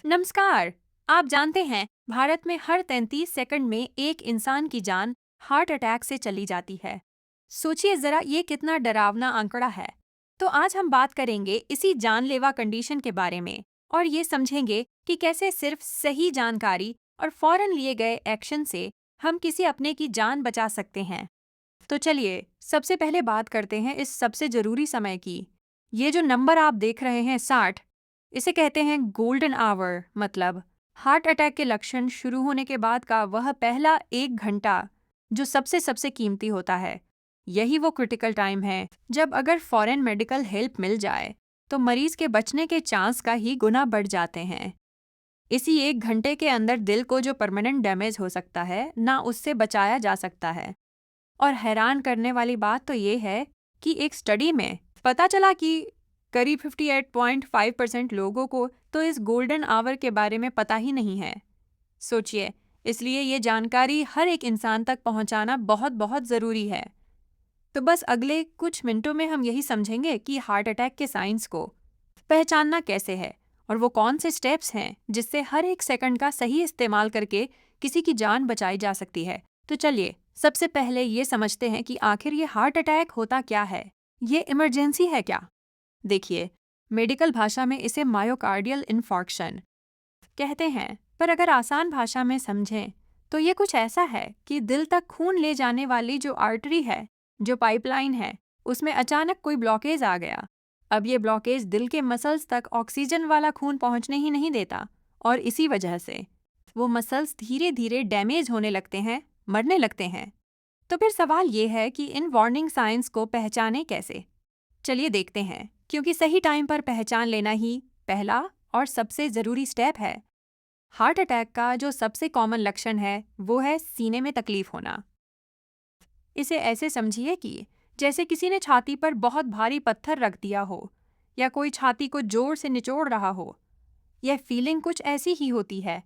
नमस्कार। आप जानते हैं भारत में हर 33 सेकंड में एक इंसान की जान हार्ट अटैक से चली जाती है। सोचिए जरा ये कितना डरावना आंकड़ा है। तो आज हम बात करेंगे इसी जानलेवा कंडीशन के बारे में और ये समझेंगे कि कैसे सिर्फ सही जानकारी और फौरन लिए गए एक्शन से हम किसी अपने की जान बचा सकते हैं। तो चलिए सबसे पहले बात करते हैं इस सबसे जरूरी समय की। ये जो नंबर आप देख रहे हैं 60, इसे कहते हैं गोल्डन आवर, मतलब हार्ट अटैक के लक्षण शुरू होने के बाद का वह पहला 1 घंटा जो सबसे सबसे कीमती होता है। यही वो क्रिटिकल टाइम है जब अगर फॉरेन मेडिकल हेल्प मिल जाए तो मरीज के बचने के चांस का ही गुना बढ़ जाते हैं। इसी 1 घंटे के अंदर दिल को जो परमानेंट डैमेज हो सकता है ना उससे बचाया जा सकता है। और हैरान करने वाली बात तो ये है कि एक स्टडी में पता चला कि करीब 58.5% लोगों को तो इस गोल्डन आवर के बारे में पता ही नहीं है। सोचिए, इसलिए ये जानकारी हर एक इंसान तक पहुंचाना बहुत बहुत ज़रूरी है। तो बस अगले कुछ मिनटों में हम यही समझेंगे कि हार्ट अटैक के साइंस को पहचानना कैसे है और वो कौन से स्टेप्स हैं जिससे हर एक सेकंड का सही इस्तेमाल करके किसी की जान बचाई जा सकती है। तो चलिए सबसे पहले ये समझते हैं कि आखिर ये हार्ट अटैक होता क्या है। ये इमरजेंसी है क्या? देखिए, मेडिकल भाषा में इसे मायोकार्डियल इन्फॉर्क्शन कहते हैं, पर अगर आसान भाषा में समझें तो ये कुछ ऐसा है कि दिल तक खून ले जाने वाली जो आर्टरी है, जो पाइपलाइन है, उसमें अचानक कोई ब्लॉकेज आ गया। अब ये ब्लॉकेज दिल के मसल्स तक ऑक्सीजन वाला खून पहुंचने ही नहीं देता और इसी वजह से वो मसल्स धीरे धीरे डैमेज होने लगते हैं, मरने लगते हैं। तो फिर सवाल ये है कि इन वार्निंग साइंस को पहचानें कैसे। चलिए देखते हैं, क्योंकि सही टाइम पर पहचान लेना ही पहला और सबसे ज़रूरी स्टेप है। हार्ट अटैक का जो सबसे कॉमन लक्षण है वो है सीने में तकलीफ होना। इसे ऐसे समझिए कि जैसे किसी ने छाती पर बहुत भारी पत्थर रख दिया हो या कोई छाती को जोर से निचोड़ रहा हो। यह फीलिंग कुछ ऐसी ही होती है।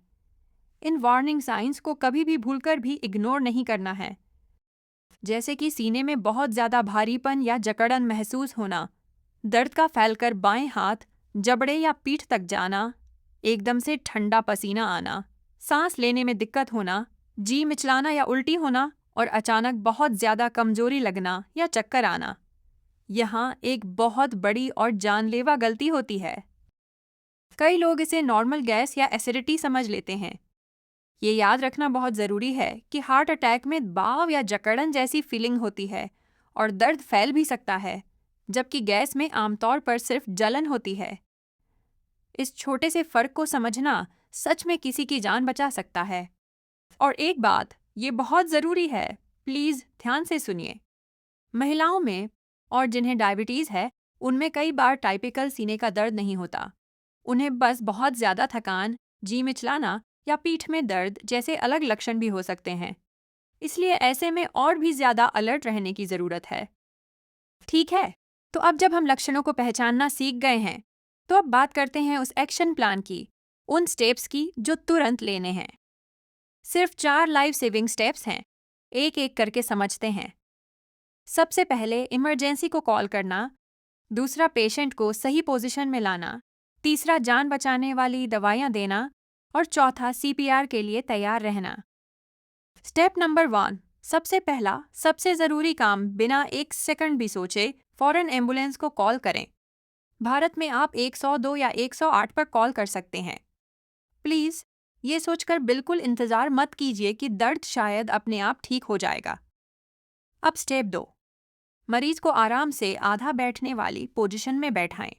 इन वार्निंग साइंस को कभी भी भूलकर भी इग्नोर नहीं करना है। जैसे कि सीने में बहुत ज़्यादा भारीपन या जकड़न महसूस होना, दर्द का फैलकर बाएं हाथ, जबड़े या पीठ तक जाना, एकदम से ठंडा पसीना आना, सांस लेने में दिक्कत होना, जी मिचलाना या उल्टी होना और अचानक बहुत ज़्यादा कमजोरी लगना या चक्कर आना। यहाँ एक बहुत बड़ी और जानलेवा गलती होती है। कई लोग इसे नॉर्मल गैस या एसिडिटी समझ लेते हैं। ये याद रखना बहुत ज़रूरी है कि हार्ट अटैक में बाव या जकड़न जैसी फीलिंग होती है और दर्द फैल भी सकता है, जबकि गैस में आमतौर पर सिर्फ जलन होती है। इस छोटे से फ़र्क को समझना सच में किसी की जान बचा सकता है। और एक बात, ये बहुत ज़रूरी है, प्लीज़ ध्यान से सुनिए। महिलाओं में और जिन्हें डायबिटीज़ है, उनमें कई बार टाइपिकल सीने का दर्द नहीं होता। उन्हें बस बहुत ज़्यादा थकान, जी मिचलाना या पीठ में दर्द जैसे अलग लक्षण भी हो सकते हैं। इसलिए ऐसे में और भी ज़्यादा अलर्ट रहने की ज़रूरत है। ठीक है, तो अब जब हम लक्षणों को पहचानना सीख गए हैं, तो अब बात करते हैं उस एक्शन प्लान की, उन स्टेप्स की जो तुरंत लेने हैं। सिर्फ 4 लाइफ सेविंग स्टेप्स हैं, एक एक करके समझते हैं। सबसे पहले इमरजेंसी को कॉल करना, दूसरा पेशेंट को सही पोजीशन में लाना, तीसरा जान बचाने वाली दवाइयाँ देना और चौथा सीपीआर के लिए तैयार रहना। स्टेप नंबर 1, सबसे पहला सबसे ज़रूरी काम, बिना 1 सेकंड भी सोचे फौरन एम्बुलेंस को कॉल करें। भारत में आप 102 या 108 पर कॉल कर सकते हैं। प्लीज़ ये सोचकर बिल्कुल इंतज़ार मत कीजिए कि दर्द शायद अपने आप ठीक हो जाएगा। अब स्टेप 2, मरीज को आराम से आधा बैठने वाली पोजीशन में बैठाएं।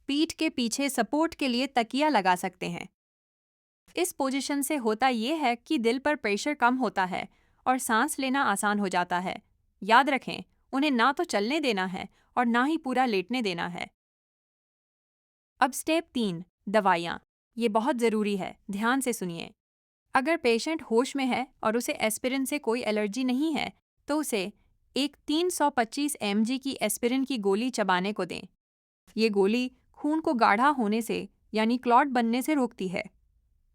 पीठ के पीछे सपोर्ट के लिए तकिया लगा सकते हैं। इस पोजीशन से होता यह है कि दिल पर प्रेशर कम होता है और सांस लेना आसान हो जाता है। याद रखें, उन्हें ना तो चलने देना है और ना ही पूरा लेटने देना है। अब स्टेप 3, दवाइयाँ। ये बहुत ज़रूरी है, ध्यान से सुनिए। अगर पेशेंट होश में है और उसे एस्पिरिन से कोई एलर्जी नहीं है, तो उसे एक 325 mg की एस्पिरिन की गोली चबाने को दें। ये गोली खून को गाढ़ा होने से यानी क्लॉट बनने से रोकती है।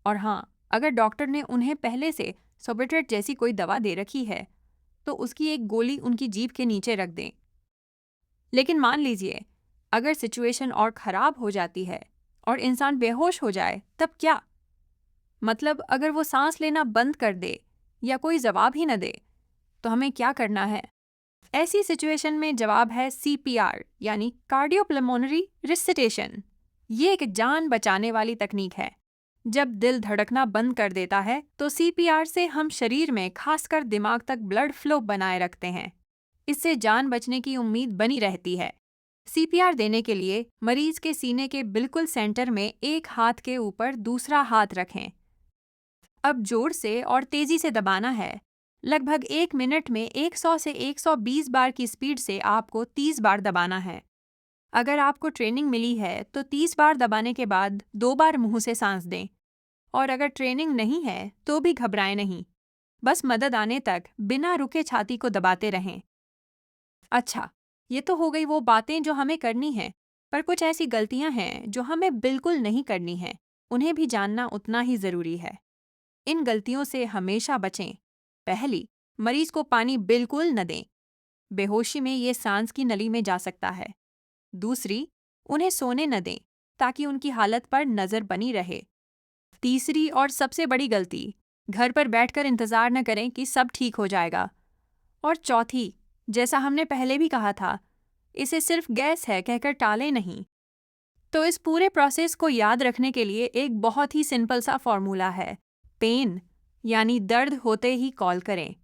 और हाँ, अगर डॉक्टर ने उन्हें पहले से सोबिट्रेट जैसी कोई दवा दे रखी है, तो उसकी एक गोली उनकी जीभ के नीचे रख दें। लेकिन मान लीजिए, अगर सिचुएशन और ख़राब हो जाती है और इंसान बेहोश हो जाए, तब क्या? मतलब अगर वो सांस लेना बंद कर दे या कोई जवाब ही न दे, तो हमें क्या करना है? ऐसी सिचुएशन में जवाब है CPR यानी कार्डियोपल्मोनरी रिससिटेशन। ये एक जान बचाने वाली तकनीक है। जब दिल धड़कना बंद कर देता है तो CPR से हम शरीर में खासकर दिमाग तक ब्लड फ्लो बनाए रखते हैं। इससे जान बचने की उम्मीद बनी रहती है। CPR देने के लिए मरीज के सीने के बिल्कुल सेंटर में एक हाथ के ऊपर दूसरा हाथ रखें। अब जोर से और तेजी से दबाना है। लगभग 1 मिनट में 100 से 120 बार की स्पीड से आपको 30 बार दबाना है। अगर आपको ट्रेनिंग मिली है तो 30 बार दबाने के बाद 2 बार मुंह से सांस दें। और अगर ट्रेनिंग नहीं है तो भी घबराएं नहीं। बस मदद आने तक बिना रुके छाती को दबाते रहें। अच्छा, ये तो हो गई वो बातें जो हमें करनी हैं, पर कुछ ऐसी गलतियां हैं जो हमें बिल्कुल नहीं करनी हैं। उन्हें भी जानना उतना ही ज़रूरी है। इन गलतियों से हमेशा बचें। पहली, मरीज को पानी बिल्कुल न दें। बेहोशी में ये सांस की नली में जा सकता है। दूसरी, उन्हें सोने न दें ताकि उनकी हालत पर नज़र बनी रहे। तीसरी और सबसे बड़ी गलती, घर पर बैठकर इंतज़ार न करें कि सब ठीक हो जाएगा। और चौथी, जैसा हमने पहले भी कहा था, इसे सिर्फ गैस है कहकर टालें नहीं। तो इस पूरे प्रोसेस को याद रखने के लिए एक बहुत ही सिंपल सा फॉर्मूला है। पेन यानी दर्द होते ही कॉल करें।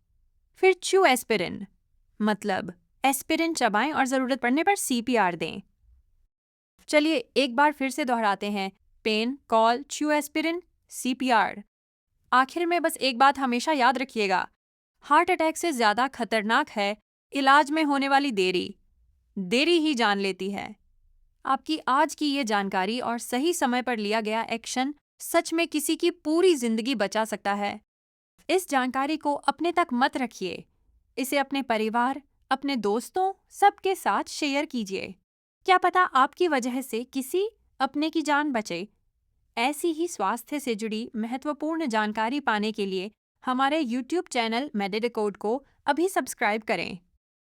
फिर च्यू एस्पिरिन, मतलब एस्पिरिन चबाएं और ज़रूरत पड़ने पर CPR दें। चलिए एक बार फिर से दोहराते हैं। Pain, call, chew aspirin, CPR। आखिर में बस एक बात हमेशा याद रखिएगा, हार्ट अटैक से ज़्यादा खतरनाक है इलाज में होने वाली देरी। देरी ही जान लेती है। आपकी आज की ये जानकारी और सही समय पर लिया गया एक्शन सच में किसी की पूरी जिंदगी बचा सकता है। इस जानकारी को अपने तक मत रखिए। इसे अपने परिवार, अपने दोस्तों, सबके साथ शेयर कीजिए। क्या पता आपकी वजह से किसी अपने की जान बचे। ऐसी ही स्वास्थ्य से जुड़ी महत्वपूर्ण जानकारी पाने के लिए हमारे YouTube चैनल मेडिकोड को अभी सब्सक्राइब करें।